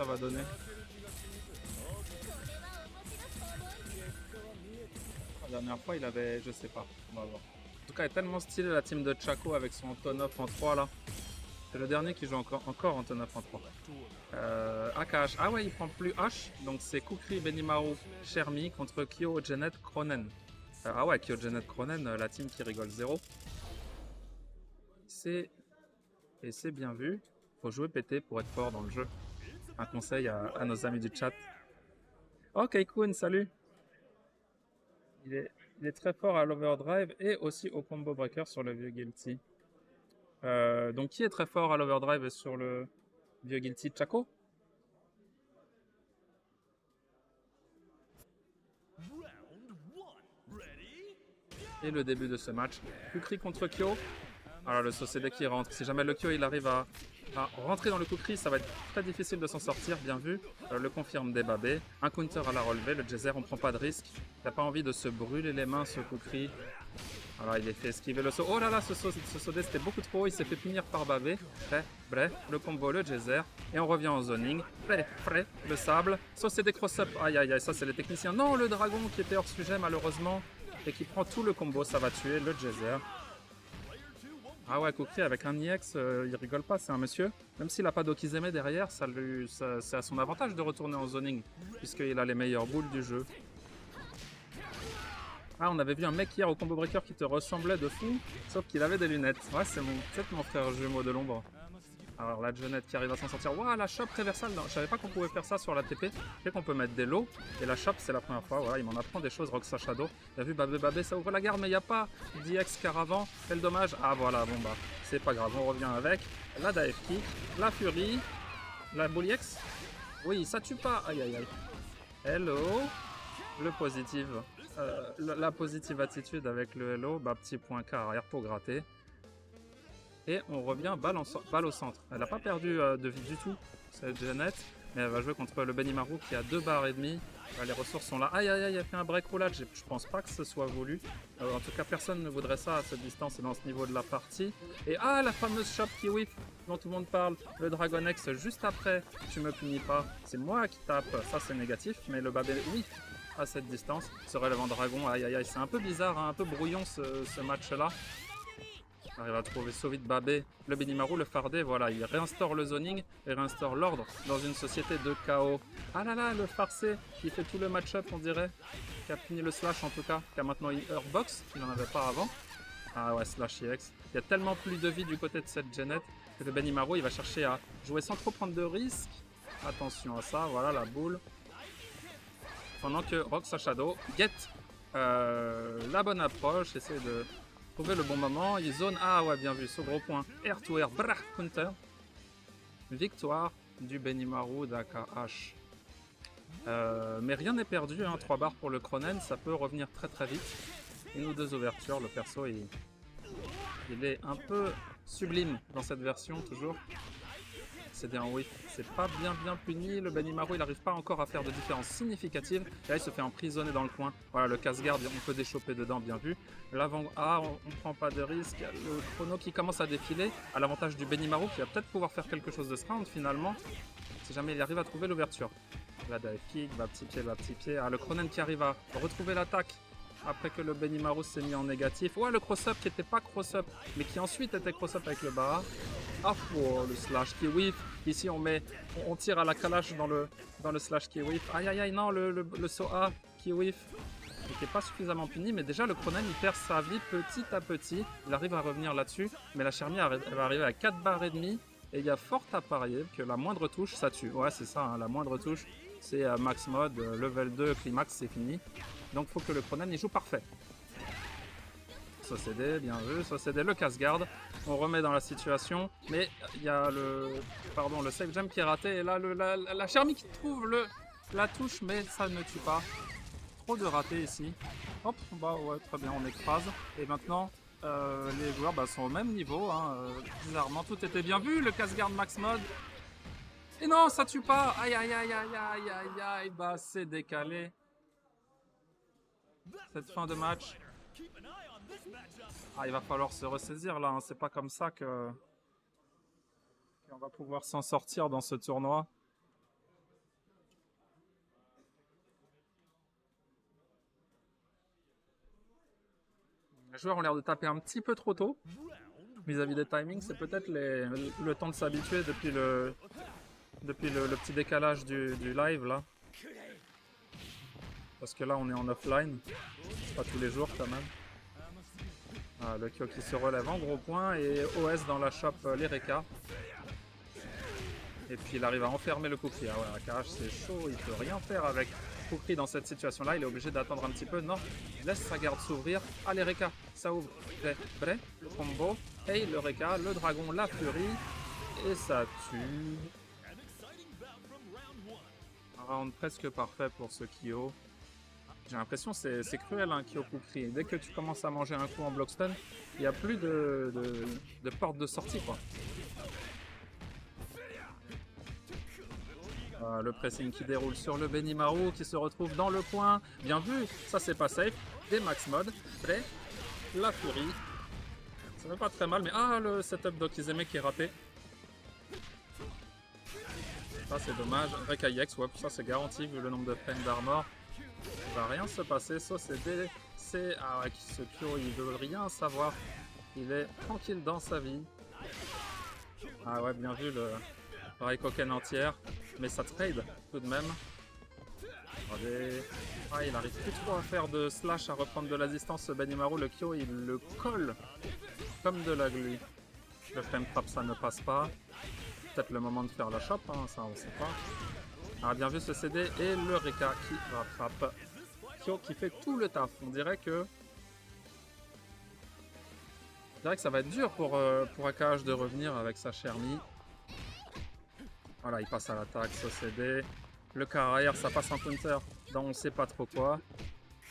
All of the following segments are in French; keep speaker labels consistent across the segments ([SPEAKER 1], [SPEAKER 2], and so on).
[SPEAKER 1] ça va donner. La dernière fois, il avait, je sais pas, on va voir. En tout cas, elle est tellement stylée la team de Chaco avec son Antonov en 3 là. C'est le dernier qui joue encore Antonov en 3. AKH, ah ouais, il prend plus H, donc c'est Kukri, Benimaru, Shermie contre Kyo, Janet, Cronen. Ah ouais, Kyo, Janet, Cronen, la team qui rigole zéro. Et c'est bien vu, faut jouer PT pour être fort dans le jeu. Un conseil à nos amis du chat. Oh, Kaikun, salut! Il est, il est très fort à l'overdrive et aussi au combo breaker sur le vieux Guilty. Donc qui est très fort à l'overdrive et sur le vieux Guilty? Chaco? Et le début de ce match. Kukri contre Kyo. Alors le Sosede qui rentre. Si jamais le Kyo il arrive à rentrer dans le Kukri, ça va être très difficile de s'en sortir, bien vu. Le confirme Debabé. Un counter à la relevée. Le Jaizer, on prend pas de risque. T'as pas envie de se brûler les mains ce Kukri. Alors il est fait esquiver le saut. Oh là là, ce Sosede c'était beaucoup trop. Il s'est fait punir par Babé. Bref, le combo, le Jaizer. Et on revient en zoning. Prêt, le sable. Sosede cross-up. Aïe aïe aïe, ça c'est les techniciens. Non, le dragon qui était hors sujet malheureusement. Et qui prend tout le combo, ça va tuer le Jaizer. Ah ouais, Kukri avec un IX, il rigole pas, c'est un monsieur. Même s'il a pas d'Okizeme derrière, c'est à son avantage de retourner en zoning, puisqu'il a les meilleures boules du jeu. Ah, on avait vu un mec hier au combo breaker qui te ressemblait de fou, sauf qu'il avait des lunettes. Ouais, c'est peut-être mon frère jumeau de l'ombre. Alors la Jeannette qui arrive à s'en sortir. Waouh, la shop réversale. Non, je savais pas qu'on pouvait faire ça sur la TP. Je sais qu'on peut mettre des lots. Et la shop, c'est la première fois. Voilà, il m'en apprend des choses. Roxa Shadow. Il a vu Babé, ça ouvre la garde, mais il n'y a pas DX Caravan. Quel dommage. Ah voilà, bon bah, c'est pas grave. On revient avec la Dive Kick, la Fury, la Bulliex. Oui, ça tue pas. Aïe aïe aïe. Hello. Le positive. La positive attitude avec le hello. Bah, petit point K arrière pour gratter. Et on revient balle au centre. Elle n'a pas perdu de vie du tout, cette Jeannette. Mais elle va jouer contre le Benimaru qui a 2 barres et demie. Les ressources sont là. Aïe aïe aïe, il a fait un break roulage. Je pense pas que ce soit voulu. En tout cas, personne ne voudrait ça à cette distance et dans ce niveau de la partie. Et ah, la fameuse shop qui whiff dont tout le monde parle. Le Dragon X juste après. Tu me punis pas. C'est moi qui tape. Ça, c'est négatif. Mais le Babé whiff à cette distance. Se relève en dragon. Aïe aïe aïe, c'est un peu bizarre, hein, un peu brouillon ce match-là. Arrive à trouver Sovit Babé, le Benimaru, le Fardé, voilà, il réinstaure le zoning et réinstaure l'ordre dans une société de chaos. Ah là là, le farcé qui fait tout le match-up, on dirait, qui a fini le slash en tout cas, qui a maintenant une Heurbox, qu'il n'en avait pas avant. Ah ouais, slash EX. Il y a tellement plus de vie du côté de cette Jeannette que le Benimaru, il va chercher à jouer sans trop prendre de risques. Attention à ça, voilà la boule. Pendant que Roxa Shadow guette la bonne approche, essaie de trouver le bon moment, il zone. Ah ouais, bien vu, ce gros point. Air to air, brah, counter. Victoire du Benimaru d'AKH. Mais rien n'est perdu, hein. 3 barres pour le Cronen, ça peut revenir très très vite. Une ou 2 ouvertures, le perso il est un peu sublime dans cette version toujours. C'est un whiff, c'est pas bien puni. Le Benimaru il n'arrive pas encore à faire de différence significative. Là il se fait emprisonner dans le coin. Voilà, le casse-garde, on peut déchoper dedans, bien vu. L'avant, ah, on prend pas de risque. Le chrono qui commence à défiler, à l'avantage du Benimaru qui va peut-être pouvoir faire quelque chose de ce round finalement. Si jamais il arrive à trouver l'ouverture. La dive kick, va petit pied. Ah, le Cronen qui arrive à retrouver l'attaque. Après que le Benimaru s'est mis en négatif. Ouais, le cross-up qui n'était pas cross-up, mais qui ensuite était cross-up avec le bar. Ah, oh, le slash qui whiff. Ici, on tire à la calache dans le slash qui whiff. Aïe, aïe, aïe, non, le Soa qui whiff. Il n'était pas suffisamment puni, mais déjà, le Cronen, il perd sa vie petit à petit. Il arrive à revenir là-dessus, mais la Shermie va arriver à 4 barres et demie. Et il y a fort à parier que la moindre touche, ça tue. Ouais, c'est ça, hein, la moindre touche, c'est max mode, level 2, climax, c'est fini. Donc, il faut que le Cronen, il joue parfait. Sosede, bien vu, Sosede, le casse-garde. On remet dans la situation, mais il y a le save jam qui est raté. Et là, la Shermie qui trouve la touche, mais ça ne tue pas. Trop de ratés ici. Hop, bah ouais, très bien, on écrase. Et maintenant, les joueurs sont au même niveau. Hein, bizarrement, tout était bien vu. Le casse-garde max mode. Et non, ça tue pas. Aïe, aïe, aïe, aïe, aïe, aïe, aïe. Bah, c'est décalé. Cette fin de match. Ah, il va falloir se ressaisir là. Hein. C'est pas comme ça qu'on va pouvoir s'en sortir dans ce tournoi. Les joueurs ont l'air de taper un petit peu trop tôt vis-à-vis des timings. C'est peut-être le temps de s'habituer depuis le petit décalage du live là. Parce que là on est en offline. C'est pas tous les jours quand même. Ah, le Kyo qui se relève en gros point et OS dans la shop les Reka. Et puis il arrive à enfermer le Kukri. Ah ouais, Akash c'est chaud, il peut rien faire avec Kukri dans cette situation là, il est obligé d'attendre un petit peu. Non, il laisse sa garde s'ouvrir. Allez Reka, ça ouvre. Bref, le combo. Hey, le Reka, le dragon, la furie. Et ça tue. Un round presque parfait pour ce Kyo. J'ai l'impression que c'est cruel hein, Kyo Kukri. Dès que tu commences à manger un coup en block stun, il n'y a plus de porte de sortie quoi. Le pressing qui déroule sur le Benimaru qui se retrouve dans le coin. Bien vu, ça c'est pas safe. Des max mode. Prêt. La furie. Ça fait pas très mal, mais ah le setup d'Okizeme qui est raté. Ça c'est dommage. Reka EX, ouais, ça c'est garanti vu le nombre de frames d'armor. Il va rien se passer, ça c'est ah ouais, ce Kyo il veut rien savoir. Il est tranquille dans sa vie. Ah ouais, bien vu le Raikoken entière. Mais ça trade tout de même. Regardez. Ah, il arrive plus trop à faire de slash, à reprendre de la distance. Ce Benimaru, le Kyo, il le colle comme de la glu. Le frame trap, ça ne passe pas. Peut-être le moment de faire la chop, hein, ça on sait pas. Ah, bien vu ce CD et le Reka qui rattrape. Kyo qui fait tout le taf. On dirait que ça va être dur pour AKH de revenir avec sa Chermi. Voilà, il passe à l'attaque, ce CD. Le carrière, ça passe en counter dans on sait pas trop quoi.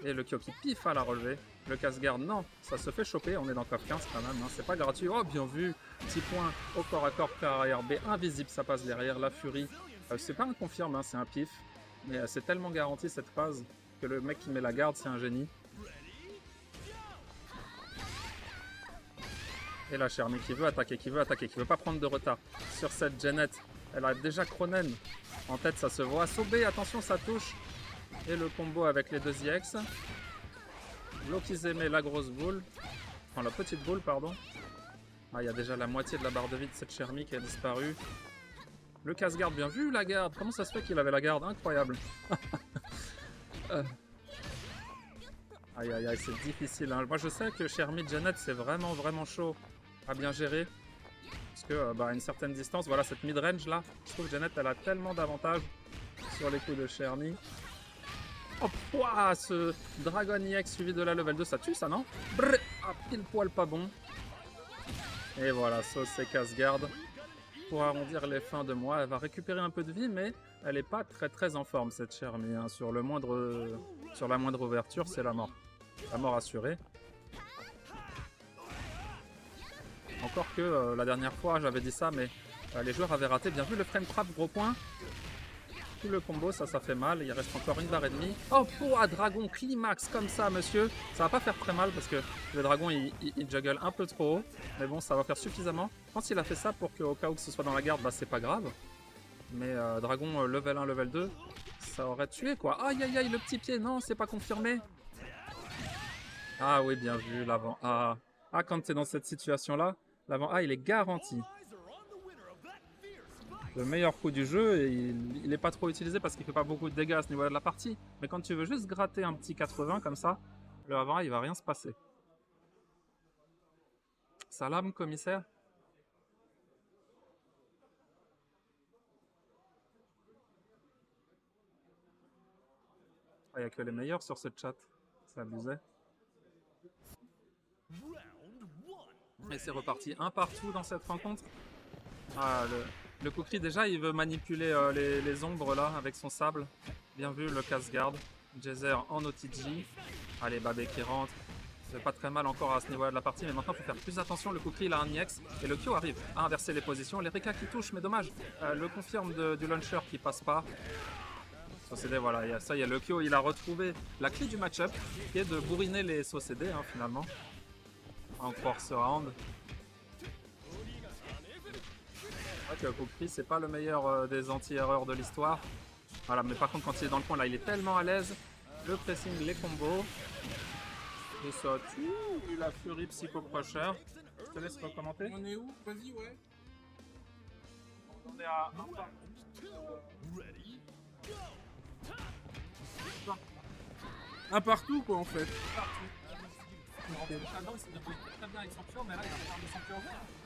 [SPEAKER 1] Et le Kyo qui piffe à la relevée. Le casse-garde, non, ça se fait choper. On est dans CoF 15 quand même, hein, c'est pas gratuit. Oh, bien vu. Petit point au corps à corps, carrière B invisible, ça passe derrière. La furie, c'est pas un confirme, hein, c'est un pif. Mais c'est tellement garanti cette phase que le mec qui met la garde, c'est un génie. Et la Chermi qui veut attaquer, qui veut pas prendre de retard sur cette Jeannette. Elle a déjà Cronen en tête, ça se voit. Sobé, attention, ça touche. Et le combo avec les deux IX. Lokizeme, la grosse boule. Enfin, la petite boule, pardon. Ah, il y a déjà la moitié de la barre de vie de cette Chermi qui a disparu. Le casse-garde, bien vu, la garde. Comment ça se fait qu'il avait la garde? Incroyable. Aïe, aïe, aïe, c'est difficile. Hein. Moi, je sais que Chermi Jeannette, c'est vraiment, vraiment chaud à bien gérer. Parce que, à une certaine distance, voilà, cette mid-range là, je trouve que Jeannette, elle a tellement d'avantages sur les coups de Chermi. Oh, pouah, ce Dragon EX suivi de la level 2, ça tue ça, non? Brrr, ah, pile poil pas bon. Et voilà, sauce et casse-garde. Pour arrondir les fins de mois, elle va récupérer un peu de vie, mais elle n'est pas très très en forme cette Chermi. Hein. Sur la moindre ouverture, c'est la mort. La mort assurée. Encore que la dernière fois j'avais dit ça, mais les joueurs avaient raté. Bien vu le frame trap, gros point. Tout le combo, ça fait mal. Il reste encore une barre et demie. Oh, pouah, dragon climax comme ça, monsieur. Ça va pas faire très mal parce que le dragon il juggle un peu trop haut. Mais bon, ça va faire suffisamment. Je pense qu'il a fait ça pour qu'au cas où que ce soit dans la garde, bah c'est pas grave. Mais dragon level 1, level 2, ça aurait tué quoi. Aïe aïe aïe, le petit pied, non, c'est pas confirmé. Ah oui, bien vu, l'avant A. Ah, quand tu es dans cette situation-là, l'avant A, il est garanti. Le meilleur coup du jeu, et il n'est pas trop utilisé parce qu'il fait pas beaucoup de dégâts à ce niveau-là de la partie. Mais quand tu veux juste gratter un petit 80 comme ça, le avant A, il va rien se passer. Salam, commissaire. Il n'y a que les meilleurs sur ce chat. C'est abusé. Et c'est reparti un partout dans cette rencontre. Ah, le Kukri déjà il veut manipuler les ombres là avec son sable. Bien vu le casse-garde. Jaizer en OTG. Allez, Babé qui rentre. C'est pas très mal encore à ce niveau-là de la partie, mais maintenant il faut faire plus attention. Le Kukri il a un IX et le Kyo arrive à inverser les positions. Les Reka qui touchent, mais dommage. Le confirme du launcher qui passe pas. Saucédé, voilà, ça y est, le Kyo il a retrouvé la clé du match-up qui est de bourriner les Saucédés hein, finalement. Encore ce round. C'est vrai que Kukri c'est pas le meilleur des anti-erreurs de l'histoire. Voilà, mais par contre quand il est dans le coin là il est tellement à l'aise. Le pressing, les combos. Il saute. Ouh, la furie psycho-crusher. Je te laisse recommenter.
[SPEAKER 2] On est où? Vas-y, ouais.
[SPEAKER 1] On est à
[SPEAKER 2] Un partout, quoi, en fait.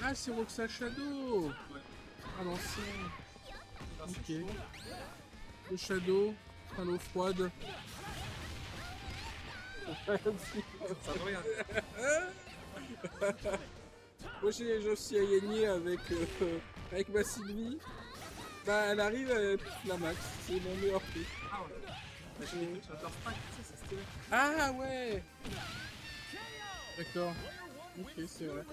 [SPEAKER 2] Ah, c'est Roxa Shadow. Ah, l'ancien. Ok. Le Shadow. À l'eau froide. Moi, j'ai aussi à gagner avec ma Sylvie. Bah, elle arrive à la max. C'est mon meilleur truc.
[SPEAKER 1] Ah ouais. Mais j'adore pas, tu sais, c'est stylé.
[SPEAKER 2] Ah ouais. D'accord. Ok, c'est vrai.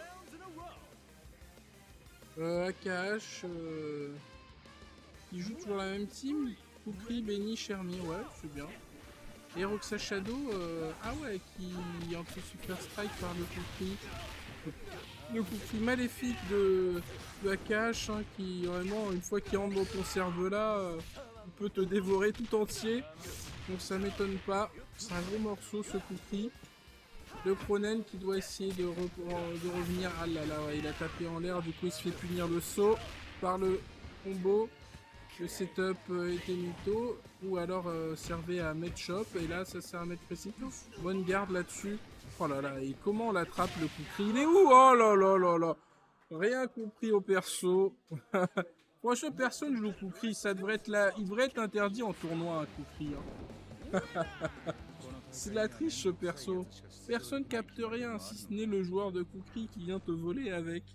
[SPEAKER 2] AKH, il joue toujours la même team. Kukri, Benny, Chermi, ouais, c'est bien. Et Roxa Shadow, ah ouais, qui entre Super Strike par le Kukri. Le Kukri maléfique de AKH, hein, qui vraiment, une fois qu'il rentre dans ton cerveau là, il peut te dévorer tout entier. Donc ça m'étonne pas. C'est un gros morceau ce Kukri. Le Cronen qui doit essayer de revenir. Ah là là, ouais, il a tapé en l'air, du coup il se fait punir le saut par le combo. Le setup était mytho, ou alors servait à mettre shop, et là ça sert à mettre précipito. Bonne garde là-dessus. Oh là là, et comment on l'attrape le Kukri? Il est où? Oh là là là là. Rien compris au perso. Franchement, personne joue au Kukri, ça devrait être là. Il devrait être interdit en tournoi un Kukri. Hein. C'est de la triche ce perso. Personne capte rien si ce n'est le joueur de Kukri qui vient te voler avec.